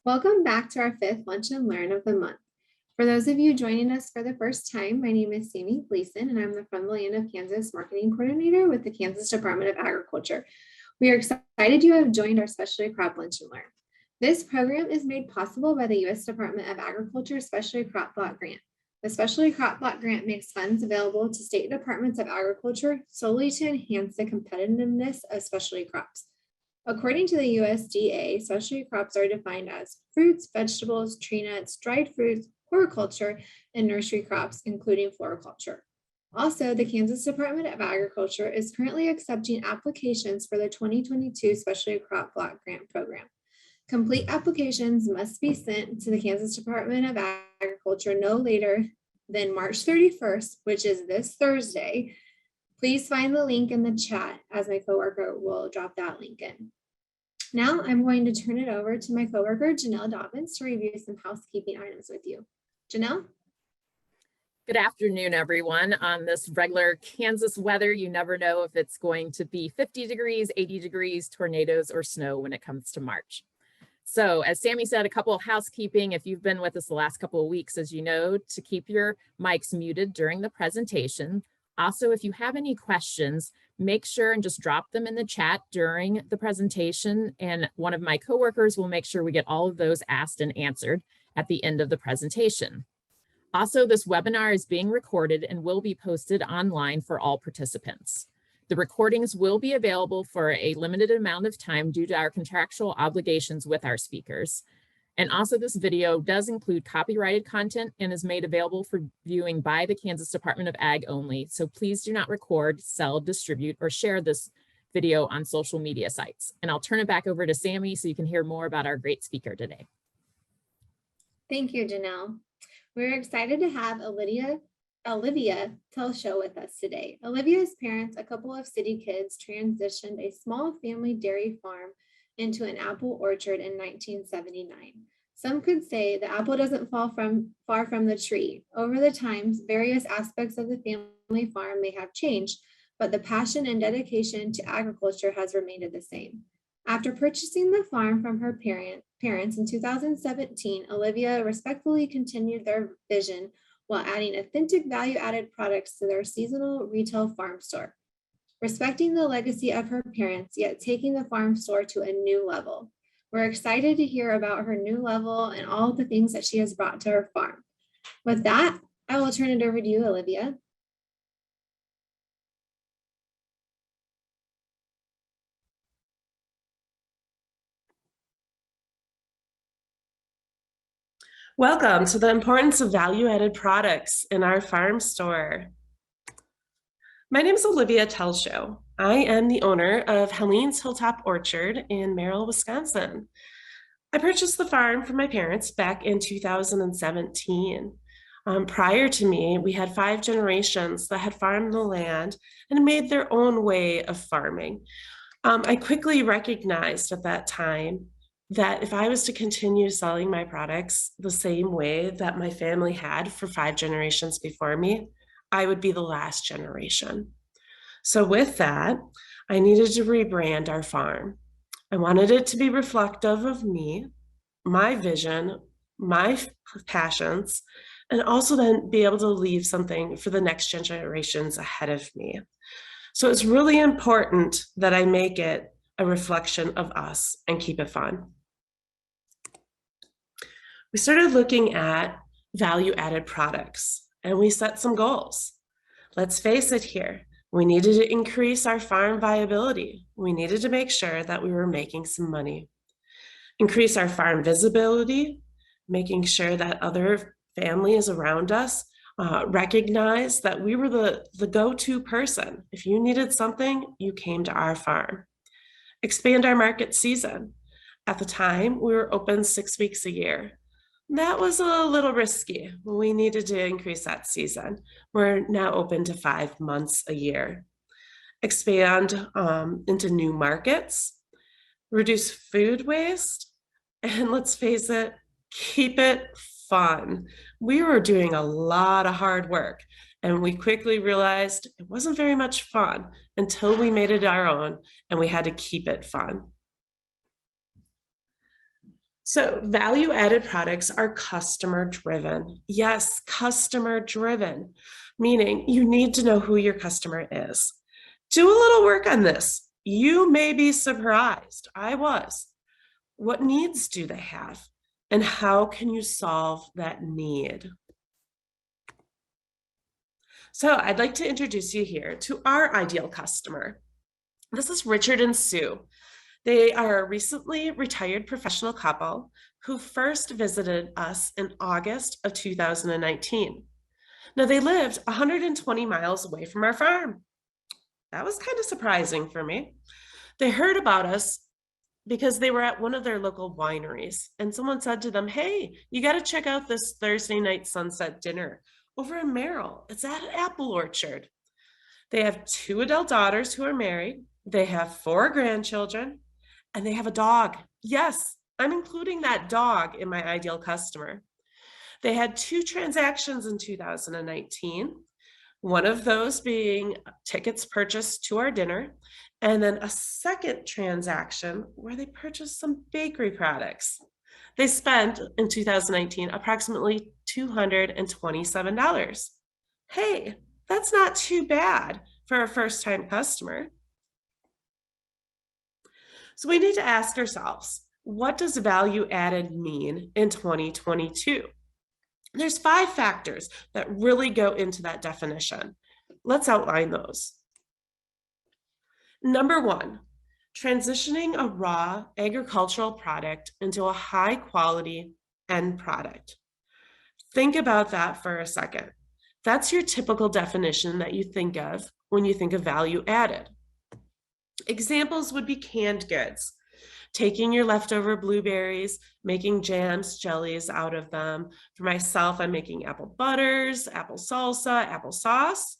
Welcome back to our fifth Lunch and Learn of the month. For those of you joining us for the first time, my name is Sammy Gleason, and I'm the From the Land of Kansas Marketing Coordinator with the Kansas Department of Agriculture. We are excited you have joined our Specialty Crop Lunch and Learn. This program is made possible by the U.S. Department of Agriculture Specialty Crop Block Grant. The Specialty Crop Block Grant makes funds available to state departments of agriculture solely to enhance the competitiveness of specialty crops. According to the USDA, specialty crops are defined as fruits, vegetables, tree nuts, dried fruits, horticulture, and nursery crops, including floriculture. Also, the Kansas Department of Agriculture is currently accepting applications for the 2022 Specialty Crop Block Grant Program. Complete applications must be sent to the Kansas Department of Agriculture no later than March 31st, which is this Thursday. Please find the link in the chat as my coworker will drop that link in. Now I'm going to turn it over to my coworker, Janelle Dobbins, to review some housekeeping items with you. Janelle? Good afternoon, everyone. On this regular Kansas weather, you never know if it's going to be 50 degrees, 80 degrees, tornadoes, or snow when it comes to March. So as Sammy said, a couple of housekeeping. If you've been with us the last couple of weeks, as you know, to keep your mics muted during the presentation. Also, if you have any questions, make sure and just drop them in the chat during the presentation, and one of my coworkers will make sure we get all of those asked and answered at the end of the presentation. Also, this webinar is being recorded and will be posted online for all participants. The recordings will be available for a limited amount of time due to our contractual obligations with our speakers. And also, this video does include copyrighted content and is made available for viewing by the Kansas Department of Ag only. So please do not record, sell, distribute, or share this video on social media sites. And I'll turn it back over to Sammy so you can hear more about our great speaker today. Thank you, Janelle. We're excited to have Olivia Telschow with us today. Olivia's parents, a couple of city kids, transitioned a small family dairy farm into an apple orchard in 1979. Some could say the apple doesn't fall far from the tree. Over the times, various aspects of the family farm may have changed, but the passion and dedication to agriculture has remained the same. After purchasing the farm from her parents in 2017, Olivia respectfully continued their vision while adding authentic value-added products to their seasonal retail farm store. Respecting the legacy of her parents, yet taking the farm store to a new level. We're excited to hear about her new level and all the things that she has brought to her farm. With that, I will turn it over to you, Olivia. Welcome to the importance of value-added products in our farm store. My name is Olivia Telschow. I am the owner of Helene's Hilltop Orchard in Merrill, Wisconsin. I purchased the farm from my parents back in 2017. Prior to me, we had 5 generations that had farmed the land and made their own way of farming. I quickly recognized at that time that if I was to continue selling my products the same way that my family had for 5 generations before me, I would be the last generation. So with that, I needed to rebrand our farm. I wanted it to be reflective of me, my vision, my passions, and also then be able to leave something for the next generations ahead of me. So it's really important that I make it a reflection of us and keep it fun. We started looking at value-added products and we set some goals. Let's face it here, we needed to increase our farm viability. We needed to make sure that we were making some money. Increase our farm visibility, making sure that other families around us recognize that we were the go-to person. If you needed something, you came to our farm. Expand our market season. At the time, we were open 6 weeks a year. That was a little risky. We needed to increase that season. We're now open to 5 months a year. Expand into new markets, reduce food waste, and let's face it, keep it fun. We were doing a lot of hard work and we quickly realized it wasn't very much fun until we made it our own and we had to keep it fun. So value-added products are customer-driven. Yes, customer-driven, meaning you need to know who your customer is. Do a little work on this. You may be surprised. I was. What needs do they have? And how can you solve that need? So I'd like to introduce you here to our ideal customer. This is Richard and Sue. They are a recently retired professional couple who first visited us in August of 2019. Now they lived 120 miles away from our farm. That was kind of surprising for me. They heard about us because they were at one of their local wineries and someone said to them, "Hey, you got to check out this Thursday night sunset dinner over in Merrill. It's at an apple orchard." They have 2 adult daughters who are married. They have 4 grandchildren and they have a dog. Yes, I'm including that dog in my ideal customer. They had 2 transactions in 2019. One of those being tickets purchased to our dinner, and then a second transaction where they purchased some bakery products. They spent in 2019 approximately $227. Hey, that's not too bad for a first-time customer. So we need to ask ourselves, what does value added mean in 2022? There's 5 factors that really go into that definition. Let's outline those. Number 1, transitioning a raw agricultural product into a high quality end product. Think about that for a second. That's your typical definition that you think of when you think of value added. Examples would be canned goods. Taking your leftover blueberries, making jams, jellies out of them. For myself, I'm making apple butters, apple salsa, applesauce.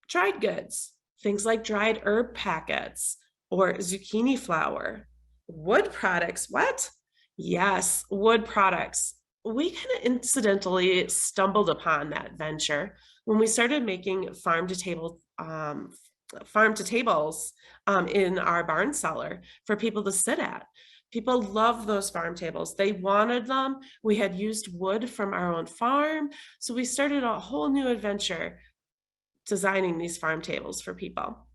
Dried goods, things like dried herb packets or zucchini flour. Wood products, what? Yes, wood products. We kind of incidentally stumbled upon that venture when we started making farm to tables in our barn cellar for people to sit at. People love those farm tables. They wanted them. We had used wood from our own farm. So we started a whole new adventure designing these farm tables for people.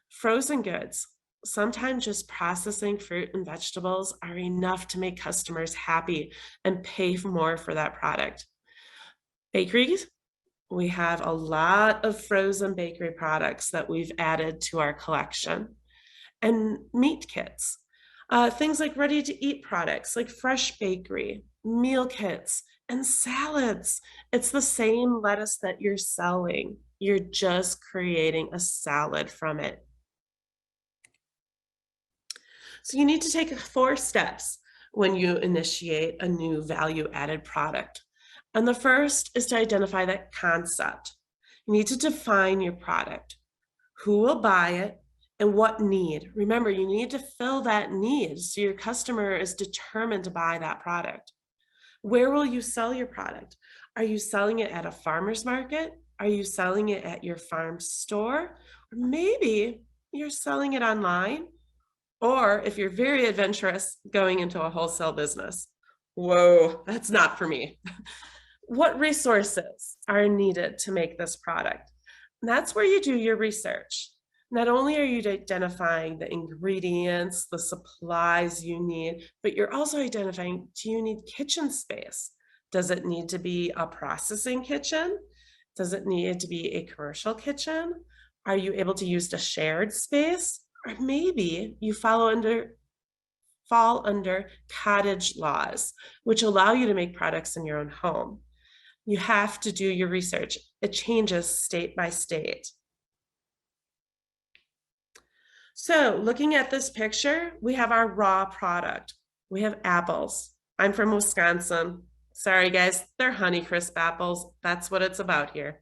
Frozen goods. Sometimes just processing fruit and vegetables are enough to make customers happy and pay more for that product. Bakeries. We have a lot of frozen bakery products that we've added to our collection. And meat kits, things like ready-to-eat products like fresh bakery, meal kits, and salads. It's the same lettuce that you're selling. You're just creating a salad from it. So you need to take 4 steps when you initiate a new value-added product. And the first is to identify that concept. You need to define your product. Who will buy it and what need? Remember, you need to fill that need so your customer is determined to buy that product. Where will you sell your product? Are you selling it at a farmer's market? Are you selling it at your farm store? Or maybe you're selling it online. Or if you're very adventurous, going into a wholesale business. Whoa, that's not for me. What resources are needed to make this product? And that's where you do your research. Not only are you identifying the ingredients, the supplies you need, but you're also identifying, do you need kitchen space? Does it need to be a processing kitchen? Does it need to be a commercial kitchen? Are you able to use a shared space? Or maybe you fall under cottage laws, which allow you to make products in your own home. You have to do your research. It changes state by state. So looking at this picture, we have our raw product. We have apples. I'm from Wisconsin. Sorry guys, they're Honeycrisp apples. That's what it's about here.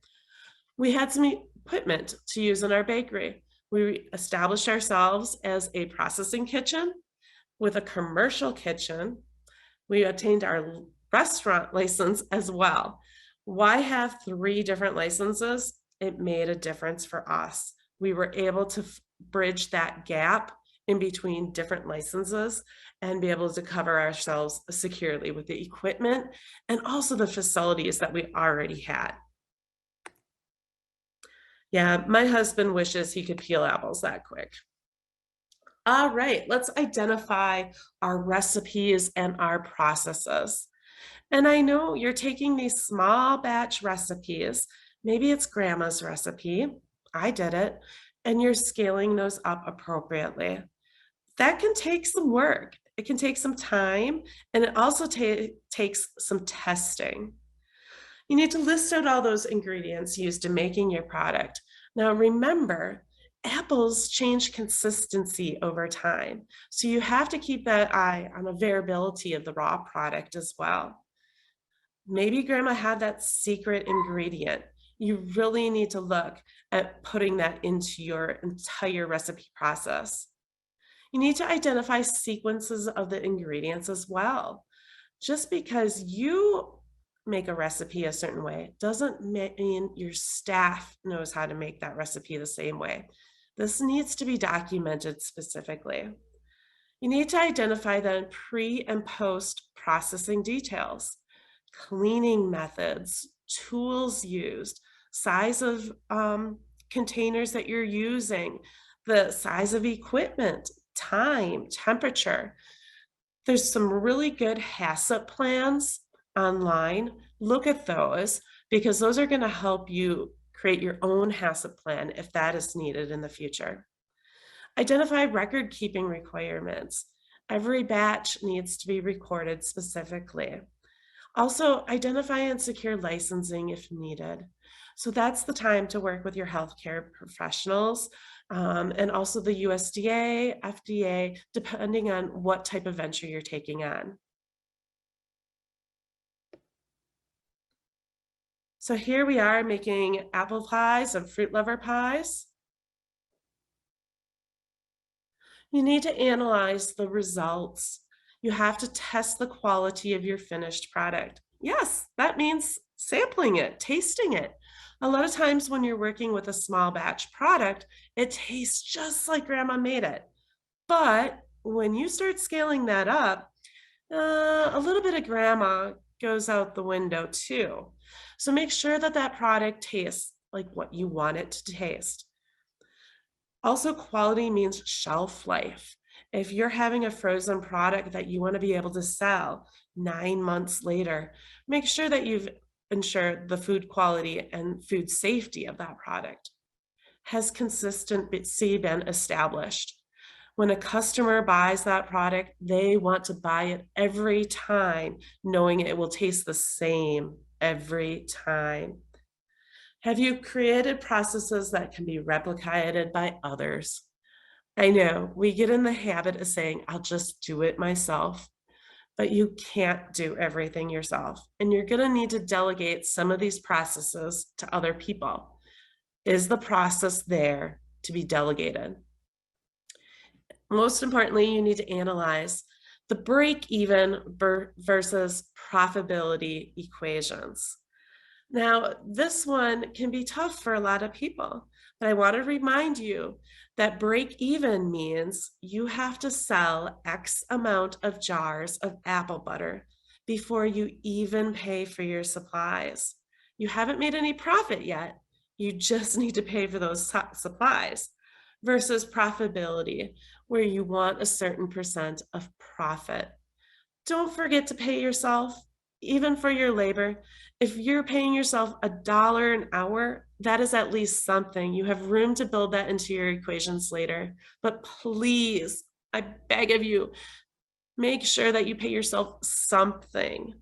We had some equipment to use in our bakery. We established ourselves as a processing kitchen with a commercial kitchen. We obtained our restaurant license as well. Why have 3 different licenses? It made a difference for us. We were able to bridge that gap in between different licenses and be able to cover ourselves securely with the equipment and also the facilities that we already had. Yeah, my husband wishes he could peel apples that quick. All right, let's identify our recipes and our processes. And I know you're taking these small batch recipes, maybe it's grandma's recipe, I did it, and you're scaling those up appropriately. That can take some work. It can take some time, and it also takes some testing. You need to list out all those ingredients used in making your product. Now, remember, apples change consistency over time. So you have to keep that eye on the variability of the raw product as well. Maybe grandma had that secret ingredient. You really need to look at putting that into your entire recipe process. You need to identify sequences of the ingredients as well. Just because you make a recipe a certain way doesn't mean your staff knows how to make that recipe the same way. This needs to be documented specifically. You need to identify the pre and post processing details, cleaning methods, tools used, size of containers that you're using, the size of equipment, time, temperature. There's some really good HACCP plans online. Look at those because those are going to help you create your own HACCP plan if that is needed in the future. Identify record keeping requirements. Every batch needs to be recorded specifically. Also, identify and secure licensing if needed. So that's the time to work with your healthcare professionals and also the USDA, FDA, depending on what type of venture you're taking on. So here we are making apple pies and fruit lover pies. You need to analyze the results. You have to test the quality of your finished product. Yes, that means sampling it, tasting it. A lot of times when you're working with a small batch product, it tastes just like grandma made it. But when you start scaling that up, a little bit of grandma goes out the window too. So make sure that that product tastes like what you want it to taste. Also, quality means shelf life. If you're having a frozen product that you want to be able to sell 9 months later, make sure that you've ensured the food quality and food safety of that product. Has consistency been established? When a customer buys that product, they want to buy it every time, knowing it will taste the same every time. Have you created processes that can be replicated by others? I know we get in the habit of saying, I'll just do it myself, but you can't do everything yourself. And you're going to need to delegate some of these processes to other people. Is the process there to be delegated? Most importantly, you need to analyze the break-even versus profitability equations. Now, this one can be tough for a lot of people, but I want to remind you that break even means you have to sell X amount of jars of apple butter before you even pay for your supplies. You haven't made any profit yet. You just need to pay for those supplies versus profitability, where you want a certain percent of profit. Don't forget to pay yourself, even for your labor. If you're paying yourself $1 an hour, that is at least something. You have room to build that into your equations later. But please, I beg of you, make sure that you pay yourself something.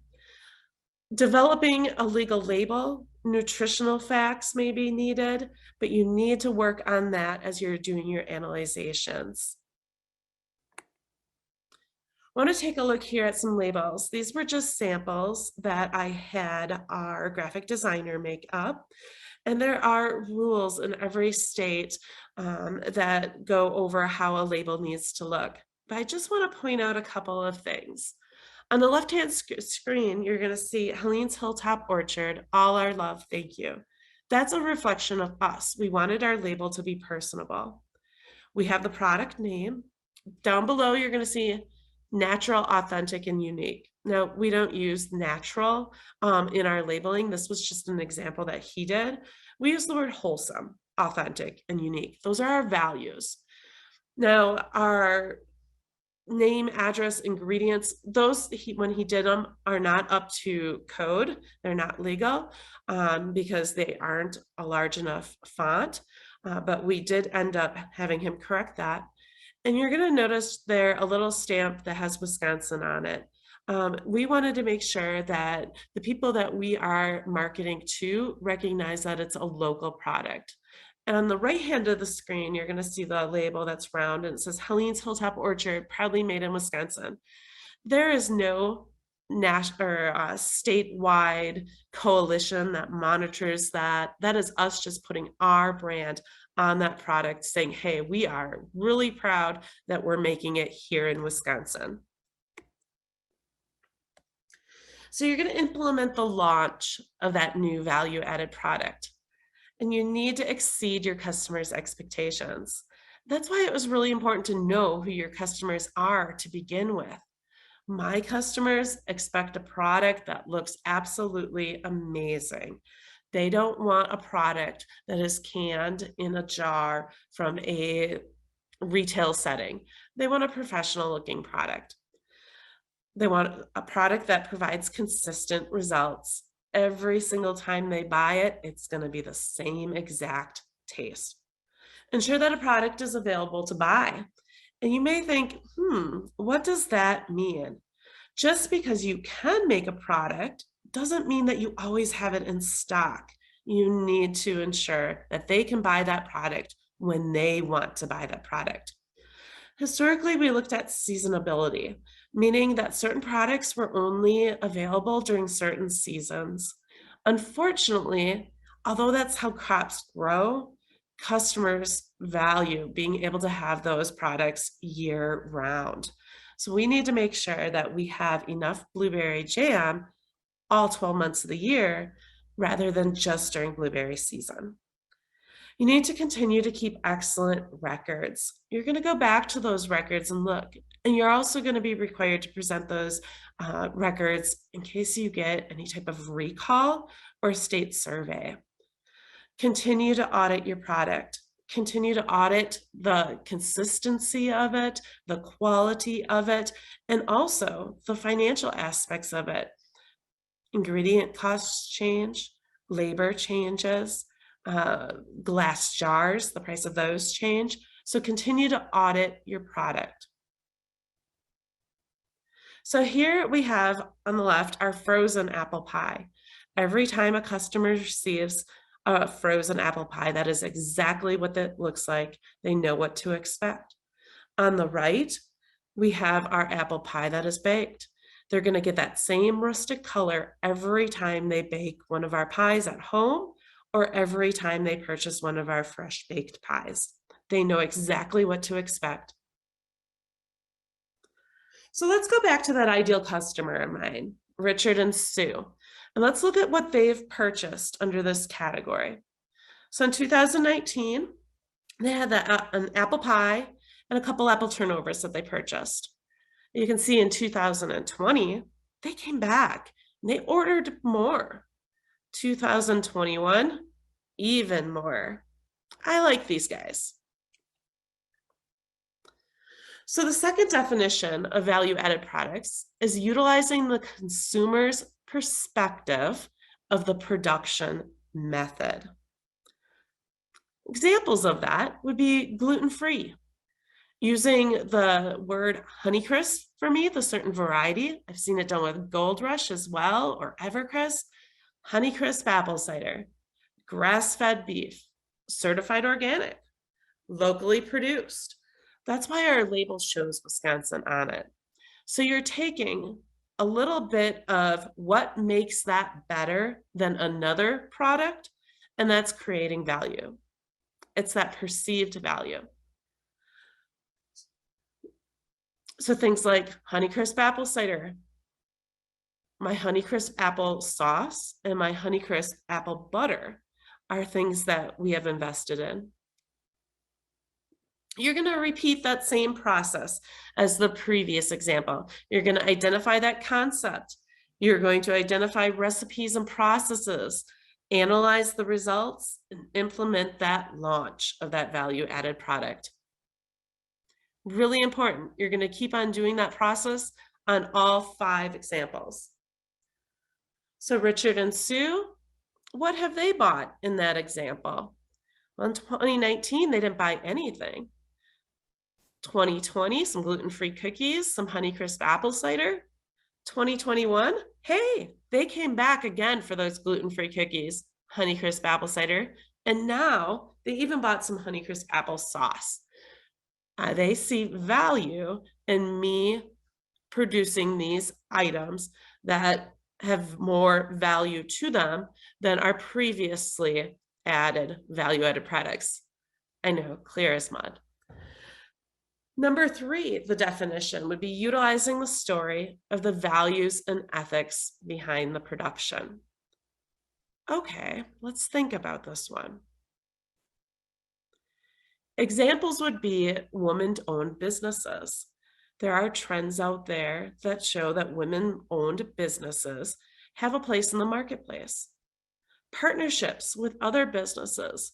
Developing a legal label, nutritional facts may be needed, but you need to work on that as you're doing your analyzations. I want to take a look here at some labels. These were just samples that I had our graphic designer make up. And there are rules in every state that go over how a label needs to look. But I just want to point out a couple of things. On the left-hand screen, you're going to see Helene's Hilltop Orchard, all our love, thank you. That's a reflection of us. We wanted our label to be personable. We have the product name, Down below, you're going to see natural, authentic, and unique. Now, we don't use natural in our labeling. This was just an example that he did. We use the word wholesome, authentic, and unique. Those are our values. Now, our name, address, ingredients, those when he did them are not up to code. They're not legal because they aren't a large enough font, but we did end up having him correct that. And you're going to notice there a little stamp that has Wisconsin on it. We wanted to make sure that the people that we are marketing to recognize that it's a local product. And on the right hand of the screen, you're going to see the label that's round and it says Helene's Hilltop Orchard, proudly made in Wisconsin. There is no national or statewide coalition that monitors that. That is us just putting our brand on that product, saying, hey, we are really proud that we're making it here in Wisconsin. So you're going to implement the launch of that new value-added product, and you need to exceed your customers' expectations. That's why it was really important to know who your customers are to begin with. My customers expect a product that looks absolutely amazing. They don't want a product that is canned in a jar from a retail setting. They want a professional looking product. They want a product that provides consistent results. Every single time they buy it, it's going to be the same exact taste. Ensure that a product is available to buy. And you may think, what does that mean? Just because you can make a product doesn't mean that you always have it in stock. You need to ensure that they can buy that product when they want to buy that product. Historically, we looked at seasonability, meaning that certain products were only available during certain seasons. Unfortunately, although that's how crops grow, customers value being able to have those products year round. So we need to make sure that we have enough blueberry jam all 12 months of the year rather than just during blueberry season. You need to continue to keep excellent records. You're going to go back to those records and look, and you're also going to be required to present those records in case you get any type of recall or state survey. Continue to audit your product. Continue to audit the consistency of it, the quality of it, and also the financial aspects of it. Ingredient costs change, labor changes, glass jars, the price of those change. So continue to audit your product. So here we have on the left our frozen apple pie. Every time a customer receives a frozen apple pie, that is exactly what that looks like. They know what to expect. On the right, we have our apple pie that is baked. They're going to get that same rustic color every time they bake one of our pies at home or every time they purchase one of our fresh baked pies. They know exactly what to expect. So let's go back to that ideal customer of mine, Richard and Sue, and let's look at what they've purchased under this category. So in 2019, they had an apple pie and a couple apple turnovers that they purchased. You can see in 2020, they came back and they ordered more. 2021, even more. I like these guys. So the second definition of value-added products is utilizing the consumer's perspective of the production method. Examples of that would be gluten-free. Using the word Honeycrisp for me, the certain variety. I've seen it done with Gold Rush as well, or Evercrisp. Honeycrisp apple cider, grass-fed beef, certified organic, locally produced. That's why our label shows Wisconsin on it. So you're taking a little bit of what makes that better than another product, and that's creating value. It's that perceived value. So things like Honeycrisp apple cider, my Honeycrisp apple sauce, and my Honeycrisp apple butter are things that we have invested in. You're going to repeat that same process as the previous example. You're going to identify that concept. You're going to identify recipes and processes, analyze the results, and implement that launch of that value-added product. Really important. You're going to keep on doing that process on all 5 examples. So Richard and Sue, what have they bought in that example? Well, in 2019, they didn't buy anything. 2020, some gluten-free cookies, some Honeycrisp apple cider. 2021, hey, they came back again for those gluten-free cookies, Honeycrisp apple cider, and now they even bought some Honeycrisp apple sauce. They see value in me producing these items that have more value to them than our previously added value-added products. I know, clear as mud. Number 3, the definition would be utilizing the story of the values and ethics behind the production. Okay, let's think about this one. Examples would be women-owned businesses. There are trends out there that show that women-owned businesses have a place in the marketplace. Partnerships with other businesses.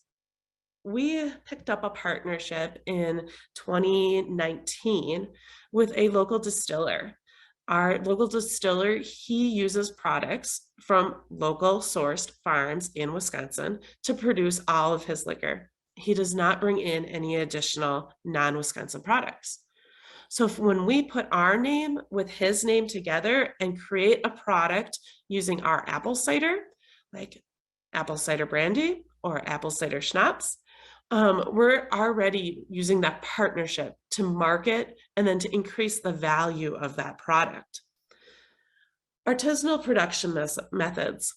We picked up a partnership in 2019 with a local distiller. Our local distiller, he uses products from local sourced farms in Wisconsin to produce all of his liquor. He does not bring in any additional non-Wisconsin products. So when we put our name with his name together and create a product using our apple cider, like apple cider brandy or apple cider schnapps, we're already using that partnership to market and then to increase the value of that product. Artisanal production methods.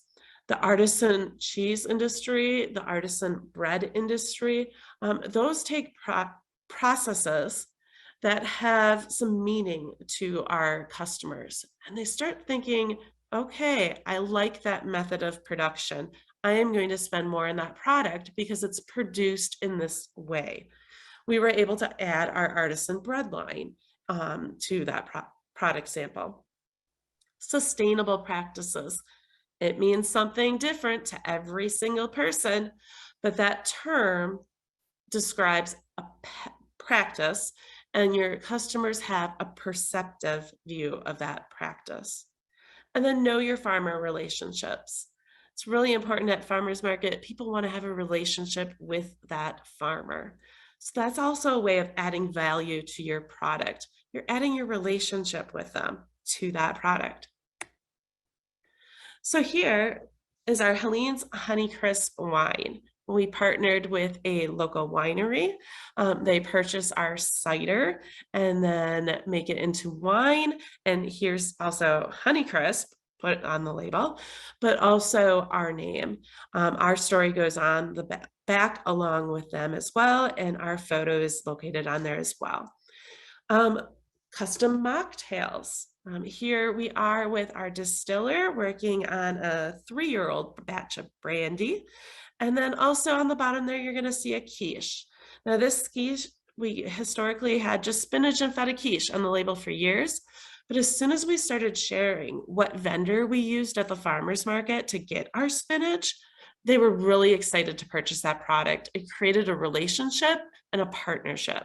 The artisan cheese industry, the artisan bread industry, those take processes that have some meaning to our customers. And they start thinking, okay, I like that method of production. I am going to spend more on that product because it's produced in this way. We were able to add our artisan bread line to that product sample. Sustainable practices. It means something different to every single person, but that term describes a practice, and your customers have a perceptive view of that practice. And then know your farmer relationships. It's really important at farmers market. People want to have a relationship with that farmer. So that's also a way of adding value to your product. You're adding your relationship with them to that product. So here is our Helene's Honeycrisp wine. We partnered with a local winery. They purchase our cider and then make it into wine. And here's also Honeycrisp, put it on the label, but also our name. Our story goes on the back along with them as well, and our photo is located on there as well. Custom mocktails. Here we are with our distiller working on a 3-year-old batch of brandy. And then also on the bottom there, you're going to see a quiche. Now this quiche, we historically had just spinach and feta quiche on the label for years. But as soon as we started sharing what vendor we used at the farmer's market to get our spinach, they were really excited to purchase that product. It created a relationship and a partnership.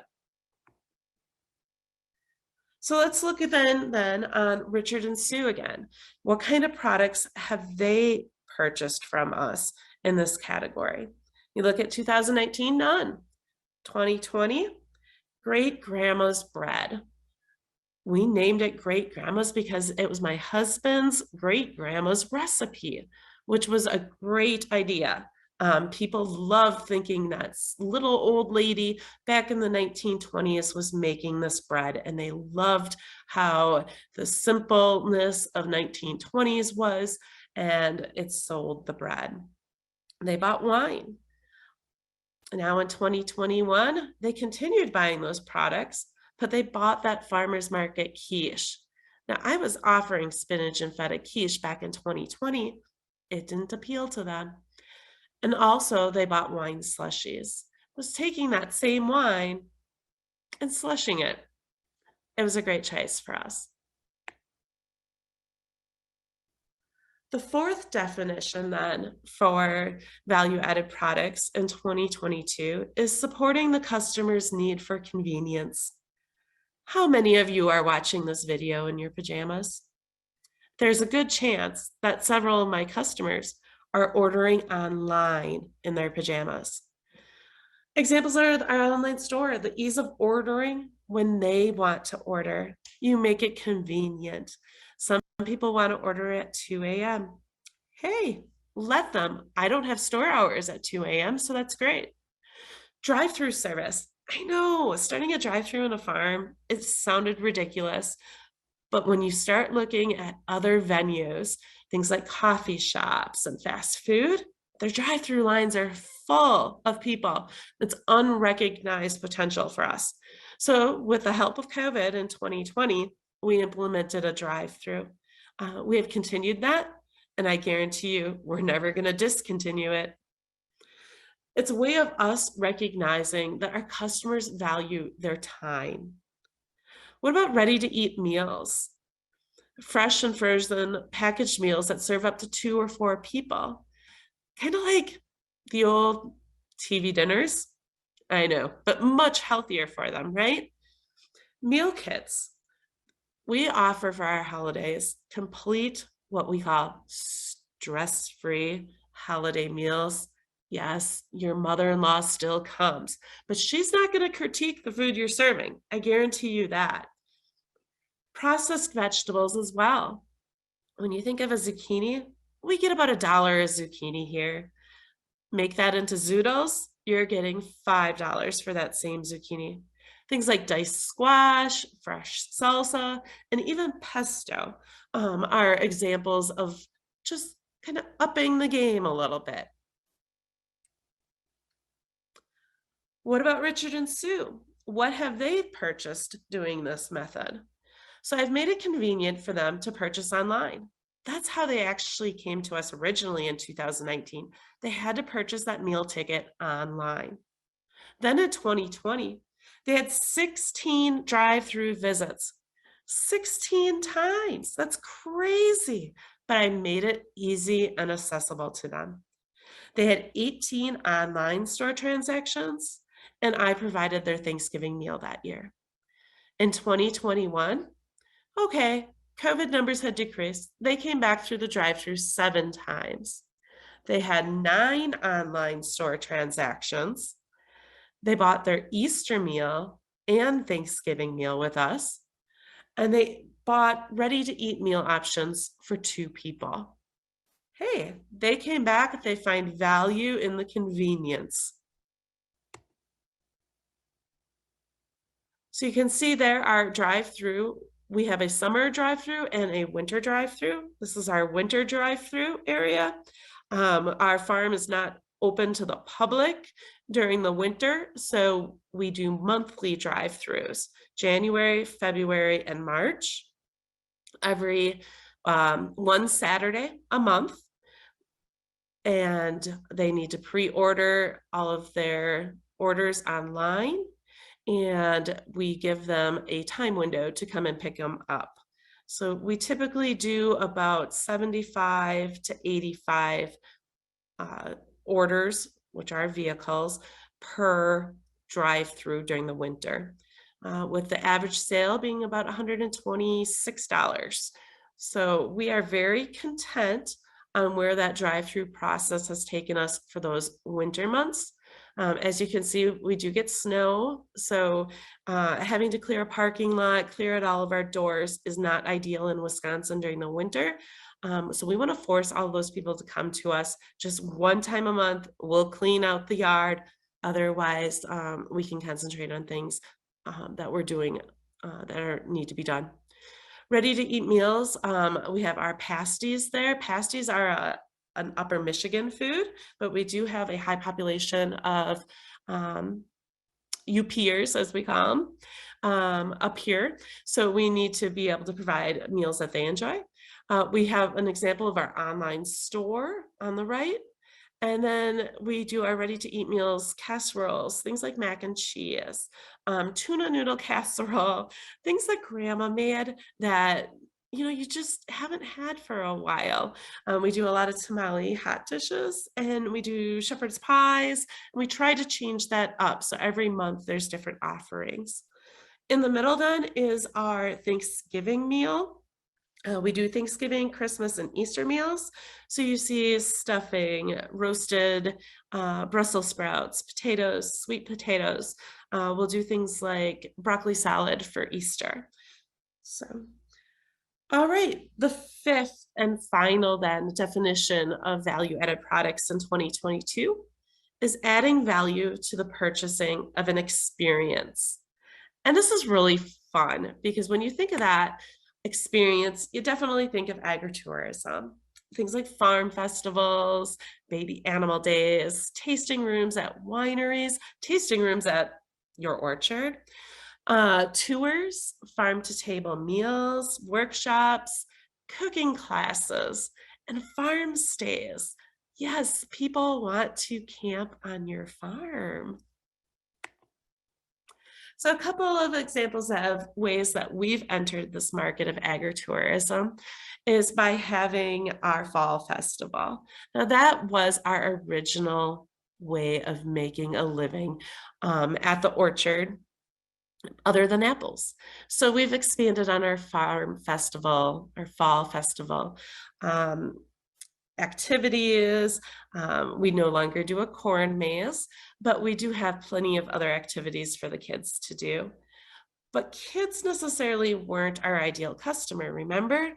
So let's look at then on Richard and Sue again. What kind of products have they purchased from us in this category? You look at 2019, none. 2020, Great Grandma's bread. We named it Great Grandma's because it was my husband's great grandma's recipe, which was a great idea. People love thinking that little old lady back in the 1920s was making this bread, and they loved how the simpleness of 1920s was, and it sold the bread. They bought wine. Now in 2021, they continued buying those products, but they bought that farmer's market quiche. Now I was offering spinach and feta quiche back in 2020. It didn't appeal to them. And also they bought wine slushies. Was taking that same wine and slushing it. It was a great choice for us. The fourth definition then for value-added products in 2022 is supporting the customer's need for convenience. How many of you are watching this video in your pajamas? There's a good chance that several of my customers are ordering online in their pajamas. Examples are our online store, the ease of ordering when they want to order. You make it convenient. Some people want to order at 2 a.m. Hey, let them. I don't have store hours at 2 a.m., so that's great. Drive-through service. I know, starting a drive-through on a farm, it sounded ridiculous. But when you start looking at other venues, things like coffee shops and fast food, their drive-through lines are full of people. It's unrecognized potential for us. So with the help of COVID in 2020, we implemented a drive-through. We have continued that, and I guarantee you we're never going to discontinue it. It's a way of us recognizing that our customers value their time. What about ready-to-eat meals? Fresh and frozen packaged meals that serve up to 2 or 4 people. Kind of like the old TV dinners. I know, but much healthier for them, right? Meal kits. We offer for our holidays complete what we call stress-free holiday meals. Yes, your mother-in-law still comes, but she's not going to critique the food you're serving. I guarantee you that. Processed vegetables as well. When you think of a zucchini, we get about $1 a zucchini here. Make that into zoodles, you're getting $5 for that same zucchini. Things like diced squash, fresh salsa, and even pesto are examples of just kind of upping the game a little bit. What about Richard and Sue? What have they purchased doing this method? So I've made it convenient for them to purchase online. That's how they actually came to us originally in 2019. They had to purchase that meal ticket online. Then in 2020, they had 16 drive-through visits. 16 times. That's crazy. But I made it easy and accessible to them. They had 18 online store transactions, and I provided their Thanksgiving meal that year. In 2021, okay, COVID numbers had decreased. They came back through the drive-through 7 times. They had 9 online store transactions. They bought their Easter meal and Thanksgiving meal with us. And they bought ready-to-eat meal options for 2 people. Hey, they came back, they find value in the convenience. So you can see there our drive-through. We have a summer drive-through and a winter drive-through. This is our winter drive-through area. Our farm is not open to the public during the winter, so we do monthly drive-throughs, January, February, and March, every one Saturday a month. And they need to pre-order all of their orders online, and we give them a time window to come and pick them up. So we typically do about 75 to 85 orders, which are vehicles, per drive-through during the winter, with the average sale being about $126. So we are very content on where that drive-through process has taken us for those winter months. As you can see, we do get snow, so having to clear a parking lot, clear out all of our doors is not ideal in Wisconsin during the winter. So we want to force all those people to come to us just one time a month. We'll clean out the yard. Otherwise, we can concentrate on things that we're doing that need to be done. Ready to eat meals. We have our pasties there. Pasties are an upper Michigan food, but we do have a high population of UPers, as we call them, up here. So we need to be able to provide meals that they enjoy. We have an example of our online store on the right, And then we do our ready-to-eat meals, casseroles, things like mac and cheese, tuna noodle casserole, things that grandma made that you just haven't had for a while. We do a lot of tamale hot dishes, and we do shepherd's pies, and we try to change that up. So every month there's different offerings. In the middle then is our Thanksgiving meal. We do Thanksgiving, Christmas, and Easter meals. So you see stuffing, roasted Brussels sprouts, potatoes, sweet potatoes. We'll do things like broccoli salad for Easter. So, all right, the fifth and final then definition of value-added products in 2022 is adding value to the purchasing of an experience. And this is really fun because when you think of that experience, you definitely think of agritourism. Things like farm festivals, baby animal days, tasting rooms at wineries, tasting rooms at your orchard, tours, farm to table meals, workshops, cooking classes, and farm stays. Yes, people want to camp on your farm. So a couple of examples of ways that we've entered this market of agritourism is by having our fall festival. Now that was our original way of making a living at the orchard other than apples. So we've expanded on our farm festival, our fall festival. Activities. We no longer do a corn maze, but we do have plenty of other activities for the kids to do. But kids necessarily weren't our ideal customer. Remember,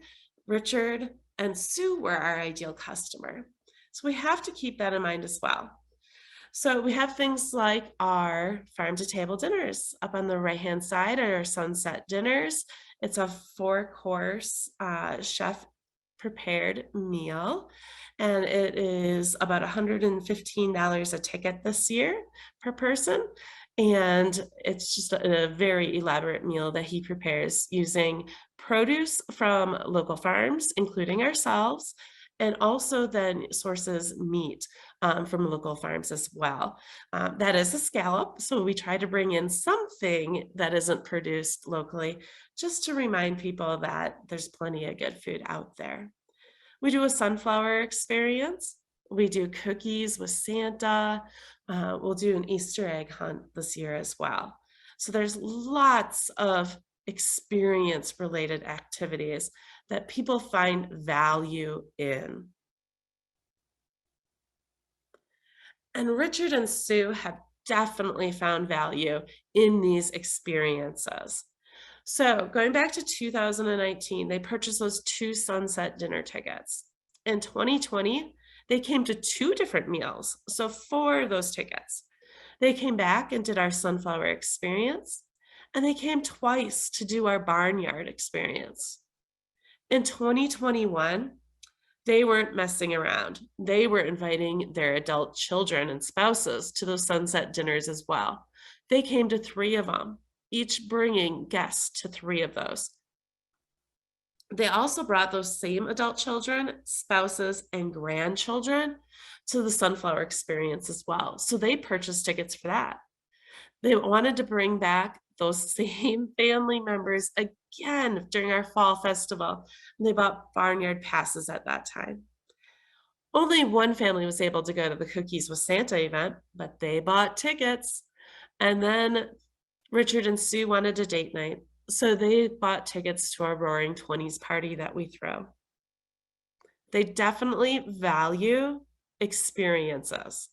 Richard and Sue were our ideal customer. So we have to keep that in mind as well. So we have things like our farm to table dinners up on the right-hand side are our sunset dinners. It's a 4-course chef prepared meal, and it is about $115 a ticket this year per person. And it's just a very elaborate meal that he prepares using produce from local farms, including ourselves, and also then sources meat from local farms as well. That is a scallop, so we try to bring in something that isn't produced locally, just to remind people that there's plenty of good food out there. We do a sunflower experience. We do cookies with Santa. We'll do an Easter egg hunt this year as well. So there's lots of experience-related activities that people find value in. And Richard and Sue have definitely found value in these experiences. So going back to 2019, they purchased those 2 sunset dinner tickets. In 2020, they came to 2 different meals, so 4 of those tickets. They came back and did our sunflower experience, and they came twice to do our barnyard experience. In 2021, they weren't messing around. They were inviting their adult children and spouses to those sunset dinners as well. They came to 3 of them, each bringing guests to 3 of those. They also brought those same adult children, spouses, and grandchildren to the sunflower experience as well. So they purchased tickets for that. They wanted to bring back those same family members again during our fall festival, and they bought barnyard passes at that time. Only one family was able to go to the Cookies with Santa event, but they bought tickets. And then Richard and Sue wanted a date night, so they bought tickets to our Roaring 20s party that we throw. They definitely value experiences.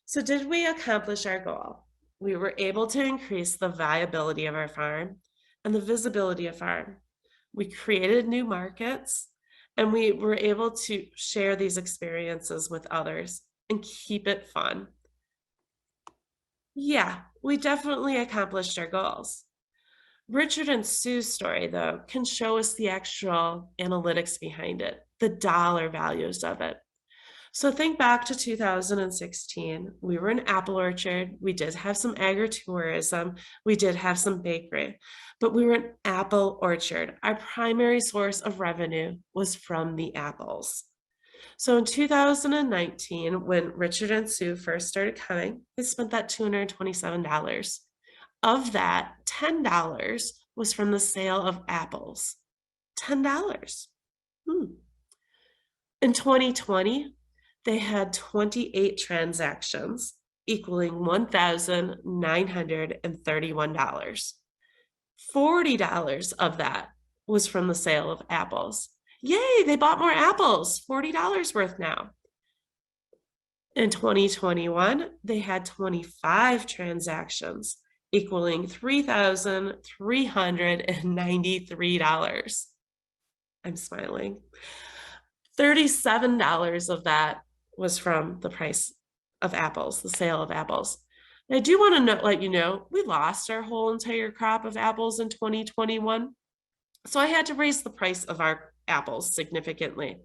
So did we accomplish our goal? We were able to increase the viability of our farm and the visibility of farm. We created new markets, and we were able to share these experiences with others and keep it fun. Yeah, we definitely accomplished our goals. Richard and Sue's story, though, can show us the actual analytics behind it, the dollar values of it. So think back to 2016. We were an apple orchard. We did have some agritourism. We did have some bakery, but we were an apple orchard. Our primary source of revenue was from the apples. So in 2019, when Richard and Sue first started coming, they spent that $227. Of that, $10 was from the sale of apples. $10. In 2020, they had 28 transactions equaling $1,931. $40 of that was from the sale of apples. Yay, they bought more apples, $40 worth now. In 2021, they had 25 transactions equaling $3,393. I'm smiling. $37 of that was from the price of apples, the sale of apples. And I do want to let you know, we lost our whole entire crop of apples in 2021. So I had to raise the price of our apples significantly.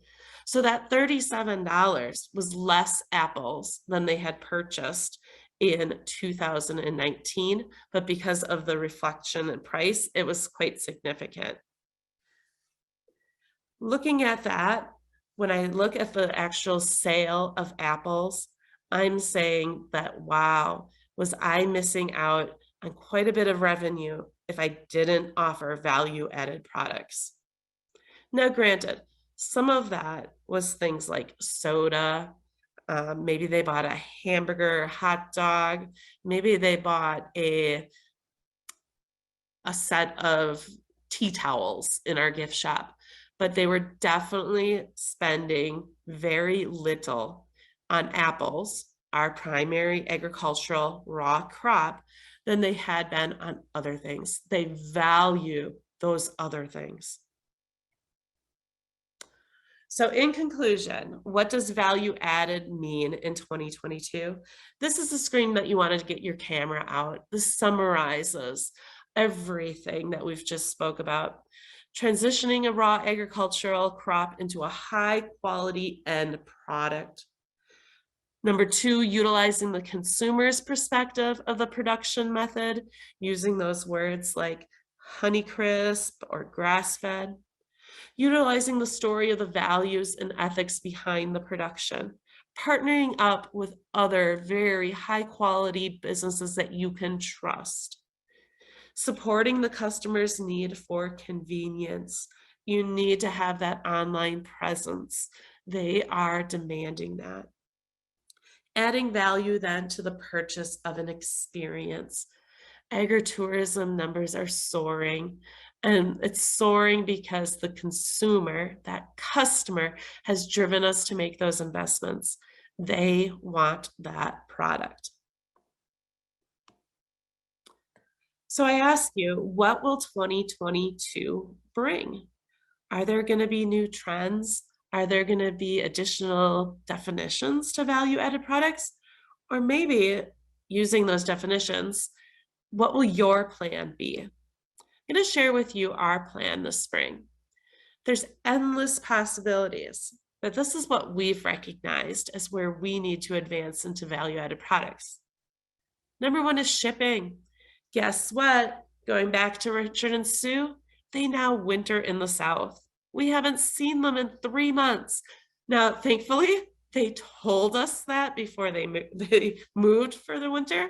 So that $37 was less apples than they had purchased in 2019, but because of the reflection in price, it was quite significant. Looking at that, when I look at the actual sale of apples, I'm saying that, wow, was I missing out on quite a bit of revenue if I didn't offer value-added products. Now, granted, some of that was things like soda. Maybe they bought a hamburger, hot dog. Maybe they bought a set of tea towels in our gift shop. But they were definitely spending very little on apples, our primary agricultural raw crop, than they had been on other things. They value those other things. So in conclusion, what does value added mean in 2022? This is the screen that you wanted to get your camera out. This summarizes everything that we've just spoke about. Transitioning a raw agricultural crop into a high quality end product. Number two, utilizing the consumer's perspective of the production method, using those words like Honeycrisp or grass-fed. Utilizing the story of the values and ethics behind the production. Partnering up with other very high quality businesses that you can trust. Supporting the customer's need for convenience. You need to have that online presence. They are demanding that. Adding value then to the purchase of an experience. Agritourism numbers are soaring, and it's soaring because the consumer, that customer, has driven us to make those investments. They want that product. So I ask you, what will 2022 bring? Are there going to be new trends? Are there going to be additional definitions to value-added products? Or maybe using those definitions, what will your plan be? I'm going to share with you our plan this spring. There's endless possibilities, but this is what we've recognized as where we need to advance into value-added products. Number one is shipping. Guess what? Going back to Richard and Sue, they now winter in the South. We haven't seen them in 3 months. Now, thankfully, they told us that before they moved for the winter,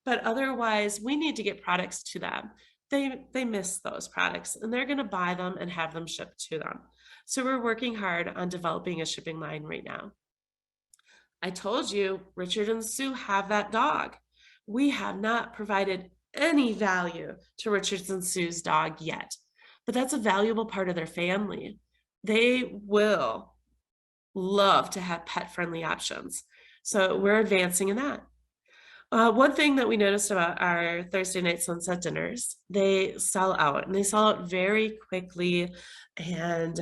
but otherwise we need to get products to them. They miss those products and they're going to buy them and have them shipped to them. So we're working hard on developing a shipping line right now. I told you Richard and Sue have that dog. We have not provided any value to Richard and Sue's dog yet, but that's a valuable part of their family. They will love to have pet-friendly options. So we're advancing in that. One thing that we noticed about our Thursday night sunset dinners, they sell out and they sell out very quickly, and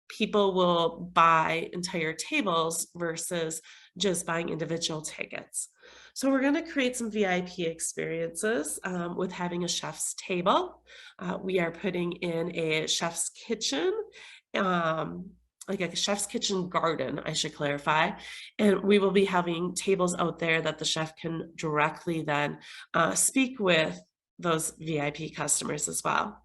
people will buy entire tables versus just buying individual tickets. So we're going to create some VIP experiences with having a chef's table. We are putting in a chef's kitchen, like a chef's kitchen garden, I should clarify. And we will be having tables out there that the chef can directly then speak with those VIP customers as well.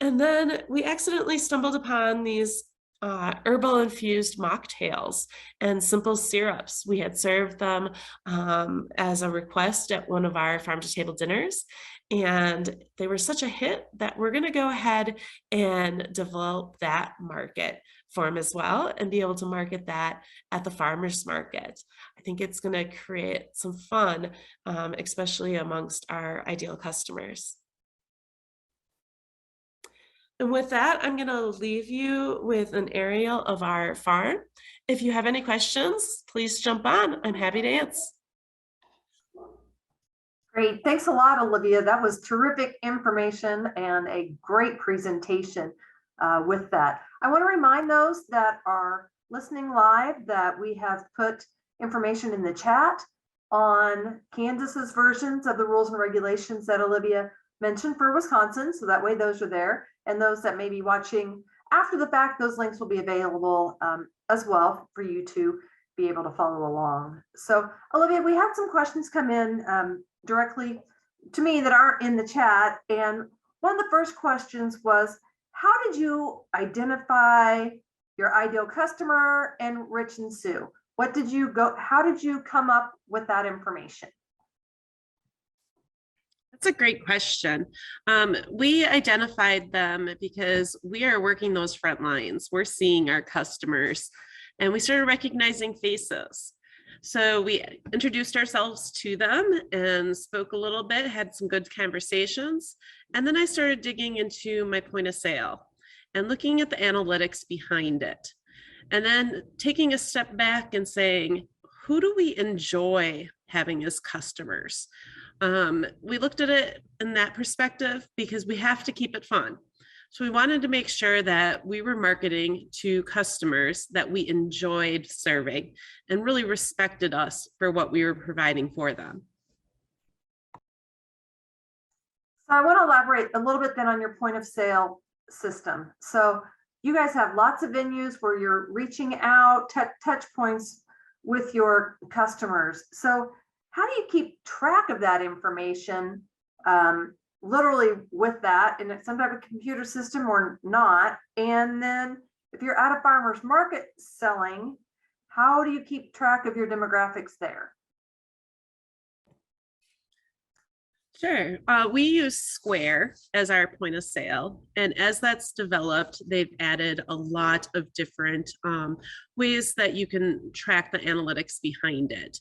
And then we accidentally stumbled upon these herbal infused mocktails and simple syrups. We had served them as a request at one of our farm to table dinners, and they were such a hit that we're going to go ahead and develop that market for them as well and be able to market that at the farmers market. I think it's going to create some fun, especially amongst our ideal customers. And with that, I'm going to leave you with an aerial of our farm. If you have any questions, please jump on. I'm happy to answer. Great. Thanks a lot, Olivia. That was terrific information and a great presentation with that. I want to remind those that are listening live that we have put information in the chat on Kansas's versions of the rules and regulations that Olivia mentioned for Wisconsin. So that way those are there. And those that may be watching after the fact, those links will be available as well for you to be able to follow along. So Olivia, we had some questions come in directly to me that aren't in the chat. And one of the first questions was, how did you identify your ideal customer and Rich and Sue? How did you come up with that information? That's a great question. We identified them because we are working those front lines. We're seeing our customers and we started recognizing faces. So we introduced ourselves to them and spoke a little bit, had some good conversations. And then I started digging into my point of sale and looking at the analytics behind it. And then taking a step back and saying, who do we enjoy having as customers? We looked at it in that perspective because we have to keep it fun. So we wanted to make sure that we were marketing to customers that we enjoyed serving and really respected us for what we were providing for them. So I want to elaborate a little bit then on your point of sale system. So you guys have lots of venues where you're reaching out, touch points with your customers. So how do you keep track of that information, literally with that in some type of computer system or not? And then if you're at a farmer's market selling, how do you keep track of your demographics there? Sure. We use Square as our point of sale. And as that's developed, they've added a lot of different ways that you can track the analytics behind it.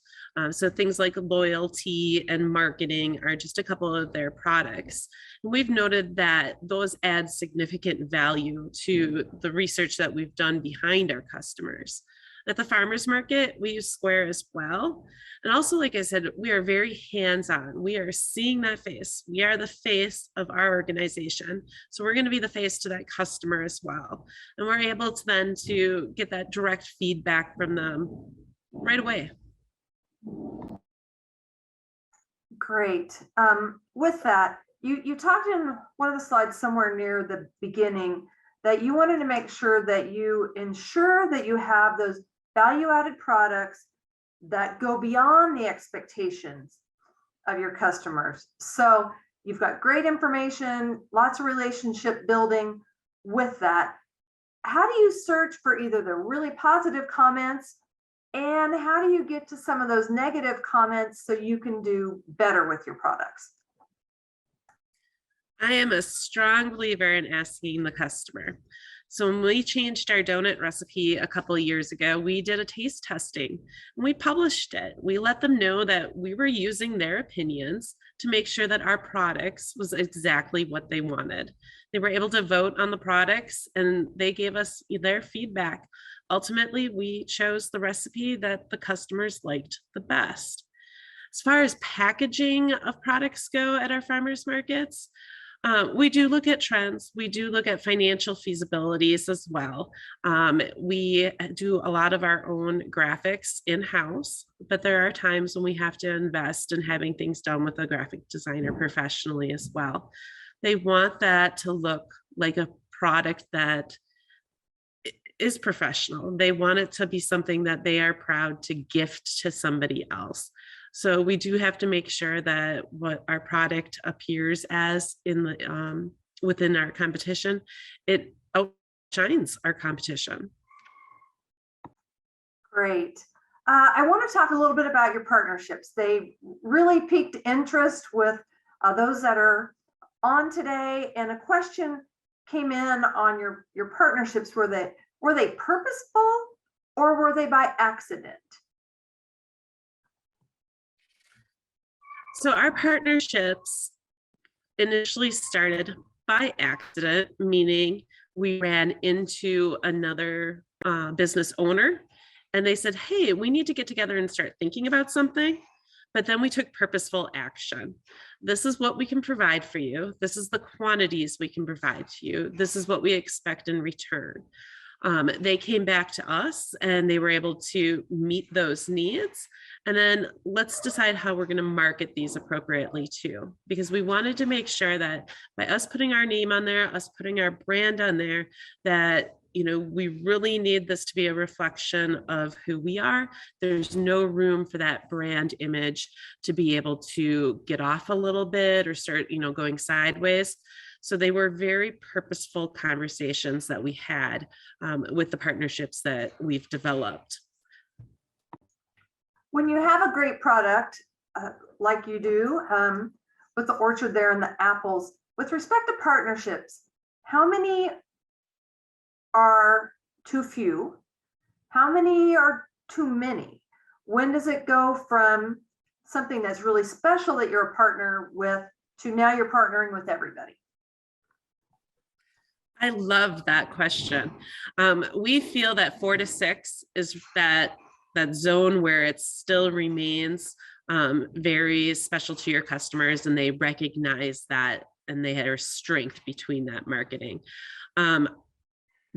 So things like loyalty and marketing are just a couple of their products. And we've noted that those add significant value to the research that we've done behind our customers. At the farmers market, we use Square as well. And also, like I said, we are very hands-on. We are seeing that face. We are the face of our organization. So we're going to be the face to that customer as well. And we're able to then to get that direct feedback from them right away. Great. With that, you talked in one of the slides somewhere near the beginning that you wanted to make sure that you ensure that you have those value-added products that go beyond the expectations of your customers. So you've got great information, lots of relationship building with that. How do you search for either the really positive comments and how do you get to some of those negative comments so you can do better with your products? I am a strong believer in asking the customer. So when we changed our donut recipe a couple of years ago, we did a taste testing and we published it. We let them know that we were using their opinions to make sure that our products was exactly what they wanted. They were able to vote on the products and they gave us their feedback. Ultimately, we chose the recipe that the customers liked the best. As far as packaging of products go at our farmers markets, we do look at trends. We do look at financial feasibilities as well. We do a lot of our own graphics in-house, but there are times when we have to invest in having things done with a graphic designer professionally as well. They want that to look like a product that is professional. They want it to be something that they are proud to gift to somebody else. So we do have to make sure that what our product appears as in the within our competition, it outshines our competition. Great. I want to talk a little bit about your partnerships. They really piqued interest with those that are on today. And a question came in on your partnerships. Were they purposeful or were they by accident? So our partnerships initially started by accident, meaning we ran into another business owner and they said, hey, we need to get together and start thinking about something. But then we took purposeful action. This is what we can provide for you. This is the quantities we can provide to you. This is what we expect in return. They came back to us and they were able to meet those needs. And then let's decide how we're going to market these appropriately too, because we wanted to make sure that by us putting our name on there, us putting our brand on there, that we really need this to be a reflection of who we are. There's no room for that brand image to be able to get off a little bit or start, going sideways. So they were very purposeful conversations that we had with the partnerships that we've developed. When you have a great product like you do with the orchard there and the apples, with respect to partnerships, how many are too few? How many are too many? When does it go from something that's really special that you're a partner with to now you're partnering with everybody? I love that question. We feel that 4 to 6 is that zone where it still remains very special to your customers, and they recognize that, and they have strength between that marketing.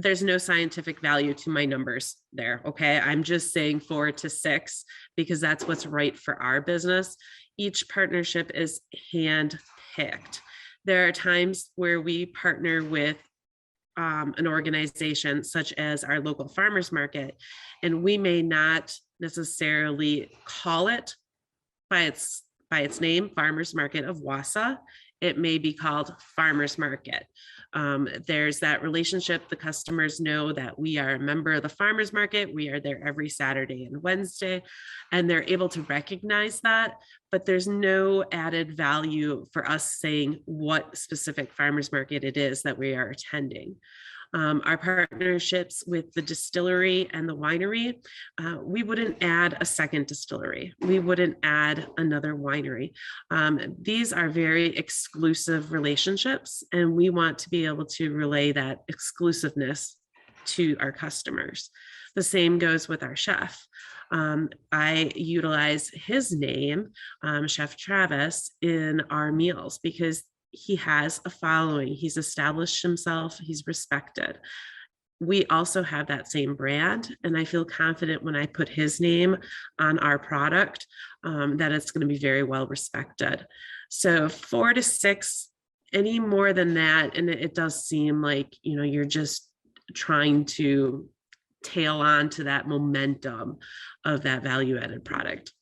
There's no scientific value to my numbers there. Okay. I'm just saying 4 to 6 because that's what's right for our business. Each partnership is hand-picked. There are times where we partner with an organization such as our local farmers market, and we may not necessarily call it by its name, Farmers Market of Wausau. It may be called Farmers Market. There's that relationship. The customers know that we are a member of the farmers market. We are there every Saturday and Wednesday, and they're able to recognize that, but there's no added value for us saying what specific farmers market it is that we are attending. Our partnerships with the distillery and the winery, we wouldn't add a second distillery. We wouldn't add another winery. These are very exclusive relationships, and we want to be able to relay that exclusiveness to our customers. The same goes with our chef. I utilize his name, Chef Travis, in our meals because he has a following. He's established himself. He's respected. We also have that same brand, and I feel confident when I put his name on our product that it's going to be very well respected. So 4 to 6, any more than that, and it does seem like you're just trying to tail on to that momentum of that value-added product.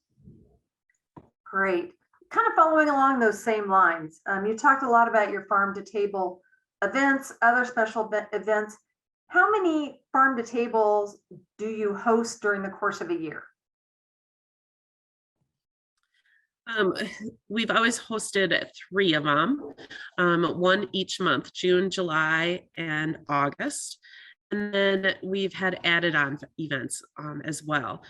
Great. Kind of following along those same lines, you talked a lot about your farm to table events, other special events. How many farm to tables do you host during the course of a year? We've always hosted 3 of them, one each month, June, July, and August. And then we've had added on events as well,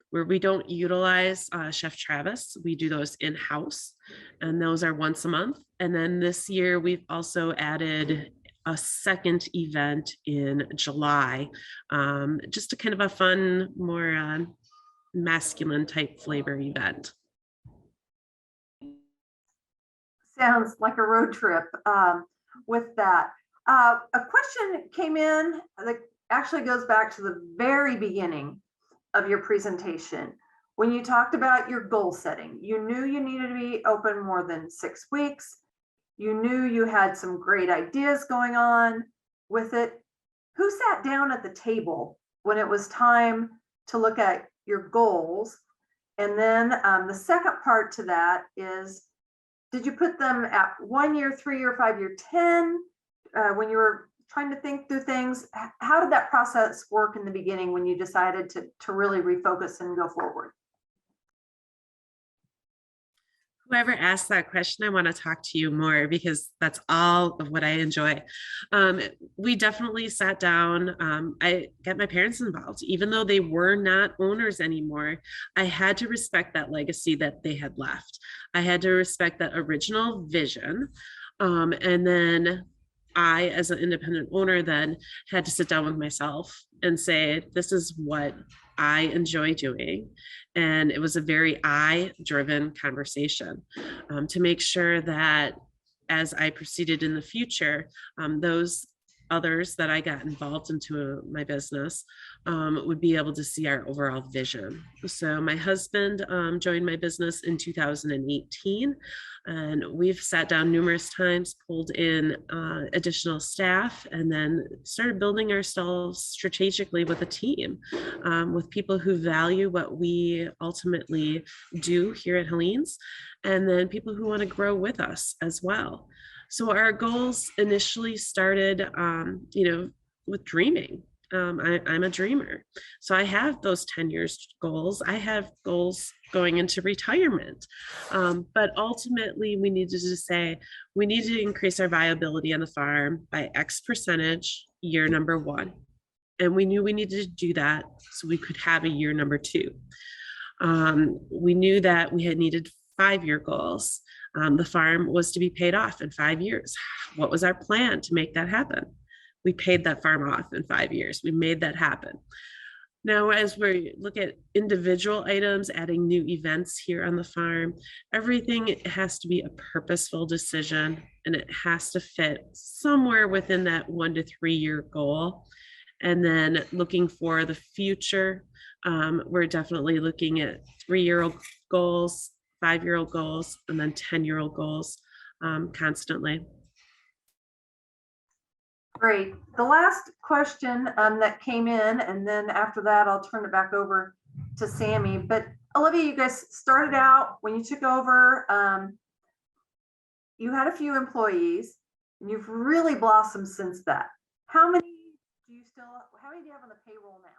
where we don't utilize Chef Travis. We do those in-house, and those are once a month. And then this year, we've also added a second event in July, just a kind of a fun, more masculine type flavor event. Sounds like a road trip with that. A question came in that actually goes back to the very beginning of your presentation. When you talked about your goal setting, you knew you needed to be open more than 6 weeks. You knew you had some great ideas going on with it. Who sat down at the table when it was time to look at your goals? And then the second part to that is, did you put them at 1 year, 3 year, 5 year, 10? When you were trying to think through things. How did that process work in the beginning when you decided to really refocus and go forward? Whoever asked that question, I want to talk to you more because that's all of what I enjoy. We definitely sat down. I got my parents involved, even though they were not owners anymore. I had to respect that legacy that they had left. I had to respect that original vision. And then I, as an independent owner, then had to sit down with myself and say, this is what I enjoy doing. And it was a very I-driven conversation to make sure that as I proceeded in the future, those others that I got involved into my business would be able to see our overall vision. So my husband joined my business in 2018, and we've sat down numerous times, pulled in additional staff, and then started building ourselves strategically with a team, with people who value what we ultimately do here at Helene's, and then people who want to grow with us as well. So our goals initially started, with dreaming. I'm a dreamer. So I have those 10 years goals. I have goals going into retirement. But ultimately, we needed to say, we need to increase our viability on the farm by X percentage year number 1. And we knew we needed to do that so we could have a year number 2. We knew that we had needed 5-year goals. The farm was to be paid off in 5 years. What was our plan to make that happen? We paid that farm off in 5 years. We made that happen. Now, as we look at individual items, adding new events here on the farm, everything has to be a purposeful decision, and it has to fit somewhere within that 1 to 3 year goal. And then looking for the future, we're definitely looking at 3-year-old goals, 5-year-old goals, and then 10-year-old goals constantly. Great. The last question that came in, and then after that, I'll turn it back over to Sammy. But Olivia, you guys started out when you took over, you had a few employees, and you've really blossomed since that. How many do you have on the payroll now?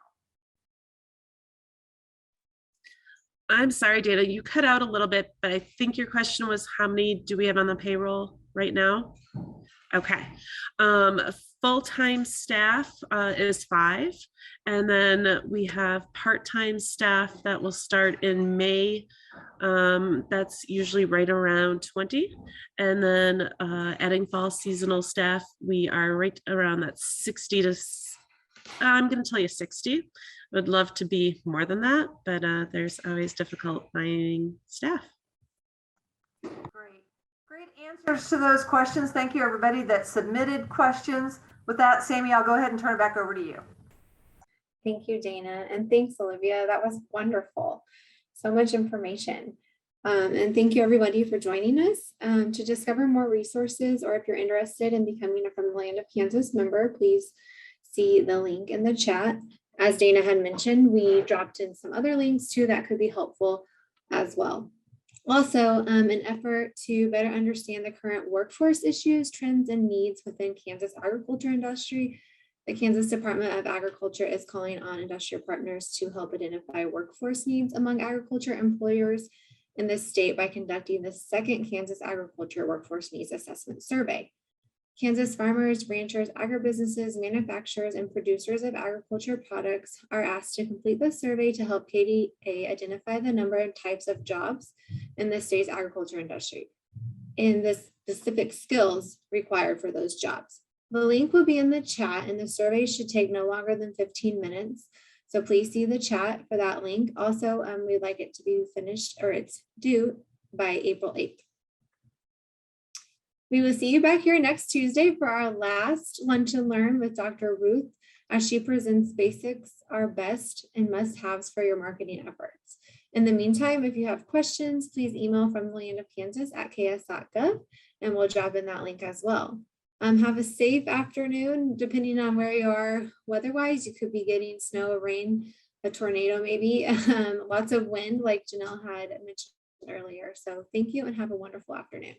I'm sorry, Dana, you cut out a little bit, but I think your question was how many do we have on the payroll right now? Okay. Full-time staff is 5. And then we have part-time staff that will start in May. That's usually right around 20. And then adding fall seasonal staff, we are right around that 60 to, I'm going to tell you 60. Would love to be more than that, but there's always difficult finding staff. Great answers to those questions. Thank you, everybody that submitted questions. With that, Sammy, I'll go ahead and turn it back over to you. Thank you, Dana. And thanks, Olivia. That was wonderful. So much information. And thank you, everybody, for joining us. To discover more resources, or if you're interested in becoming a From the Land of Kansas member, please see the link in the chat. As Dana had mentioned, we dropped in some other links too that could be helpful as well. Also, an effort to better understand the current workforce issues, trends, and needs within Kansas agriculture industry, the Kansas Department of Agriculture is calling on industrial partners to help identify workforce needs among agriculture employers in the state by conducting the second Kansas Agriculture Workforce Needs Assessment Survey. Kansas farmers, ranchers, agribusinesses, manufacturers, and producers of agriculture products are asked to complete the survey to help KDA identify the number and types of jobs in the state's agriculture industry and the specific skills required for those jobs. The link will be in the chat, and the survey should take no longer than 15 minutes. So please see the chat for that link. Also, we'd like it to be finished, or it's due by April 8th. We will see you back here next Tuesday for our last Lunch and Learn with Dr. Ruth, as she presents basics are best and must-haves for your marketing efforts. In the meantime, if you have questions, please email fromthelandofkansas@ks.gov, and we'll drop in that link as well. Have a safe afternoon, depending on where you are. Weather-wise, you could be getting snow, rain, a tornado maybe, lots of wind like Janelle had mentioned earlier. So thank you and have a wonderful afternoon.